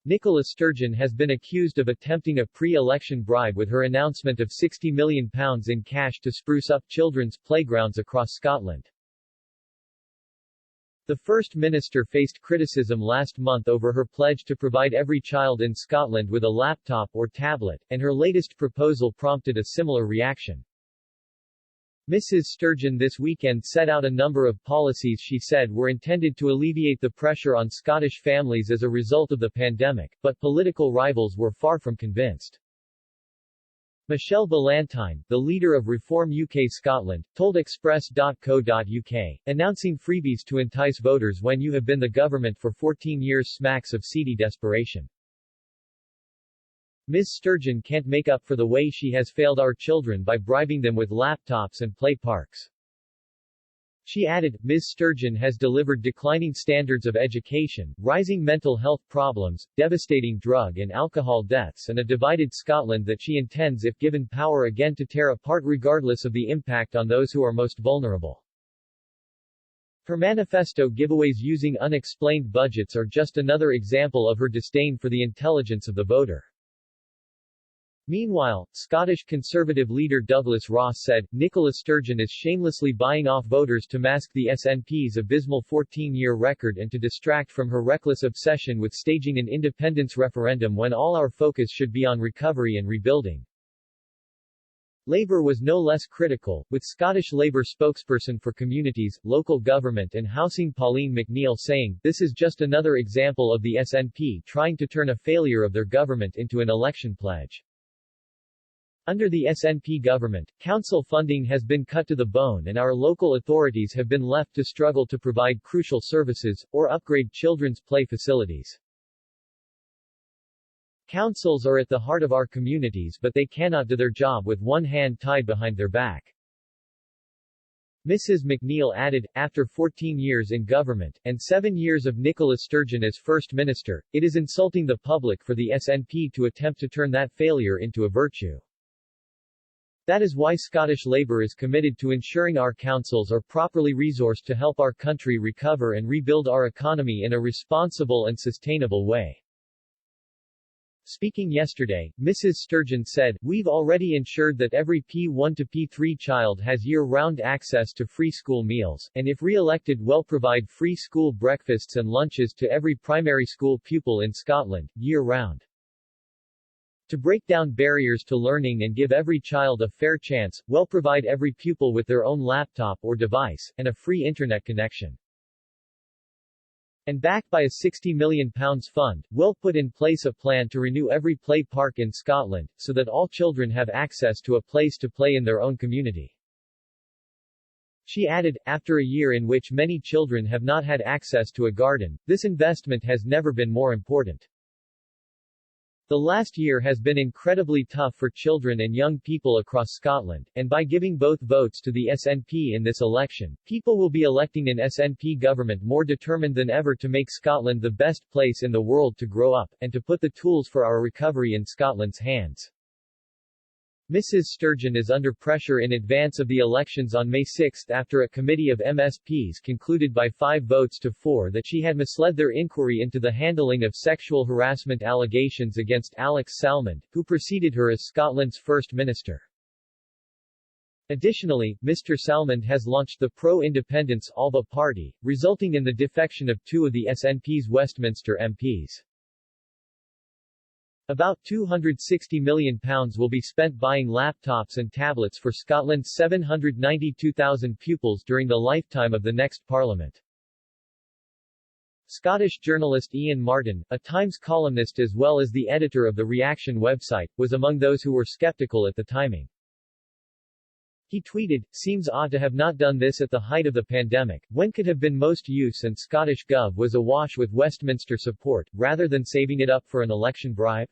Nicola Sturgeon has been accused of attempting a pre-election bribe with her announcement of £60 million in cash to spruce up children's playgrounds across Scotland. The First Minister faced criticism last month over her pledge to provide every child in Scotland with a laptop or tablet, and her latest proposal prompted a similar reaction. Mrs. Sturgeon this weekend set out a number of policies she said were intended to alleviate the pressure on Scottish families as a result of the pandemic, but political rivals were far from convinced. Michelle Ballantyne, the leader of Reform UK Scotland, told Express.co.uk, announcing freebies to entice voters when you have been the government for 14 years smacks of seedy desperation. Ms. Sturgeon can't make up for the way she has failed our children by bribing them with laptops and play parks. She added, Ms. Sturgeon has delivered declining standards of education, rising mental health problems, devastating drug and alcohol deaths and a divided Scotland that she intends if given power again to tear apart regardless of the impact on those who are most vulnerable. Her manifesto giveaways using unexplained budgets are just another example of her disdain for the intelligence of the voter. Meanwhile, Scottish Conservative leader Douglas Ross said, Nicola Sturgeon is shamelessly buying off voters to mask the SNP's abysmal 14-year record and to distract from her reckless obsession with staging an independence referendum when all our focus should be on recovery and rebuilding. Labour was no less critical, with Scottish Labour spokesperson for Communities, Local Government and Housing Pauline McNeill saying, this is just another example of the SNP trying to turn a failure of their government into an election pledge. Under the SNP government, council funding has been cut to the bone and our local authorities have been left to struggle to provide crucial services, or upgrade children's play facilities. Councils are at the heart of our communities but they cannot do their job with one hand tied behind their back. Mrs. McNeill added, after 14 years in government, and 7 years of Nicola Sturgeon as First Minister, it is insulting the public for the SNP to attempt to turn that failure into a virtue. That is why Scottish Labour is committed to ensuring our councils are properly resourced to help our country recover and rebuild our economy in a responsible and sustainable way. Speaking yesterday, Mrs. Sturgeon said, we've already ensured that every P1 to P3 child has year-round access to free school meals, and if re-elected will provide free school breakfasts and lunches to every primary school pupil in Scotland, year-round. To break down barriers to learning and give every child a fair chance, we'll provide every pupil with their own laptop or device, and a free internet connection. And backed by a £60 million fund, we'll put in place a plan to renew every play park in Scotland, so that all children have access to a place to play in their own community. She added, after a year in which many children have not had access to a garden, this investment has never been more important. The last year has been incredibly tough for children and young people across Scotland, and by giving both votes to the SNP in this election, people will be electing an SNP government more determined than ever to make Scotland the best place in the world to grow up, and to put the tools for our recovery in Scotland's hands. Mrs. Sturgeon is under pressure in advance of the elections on May 6 after a committee of MSPs concluded by 5 votes to 4 that she had misled their inquiry into the handling of sexual harassment allegations against Alex Salmond, who preceded her as Scotland's First Minister. Additionally, Mr. Salmond has launched the pro-independence Alba Party, resulting in the defection of 2 of the SNP's Westminster MPs. About £260 million will be spent buying laptops and tablets for Scotland's 792,000 pupils during the lifetime of the next Parliament. Scottish journalist Ian Martin, a Times columnist as well as the editor of the Reaction website, was among those who were skeptical at the timing. He tweeted, seems odd to have not done this at the height of the pandemic, when could have been most use and Scottish Gov was awash with Westminster support, rather than saving it up for an election bribe.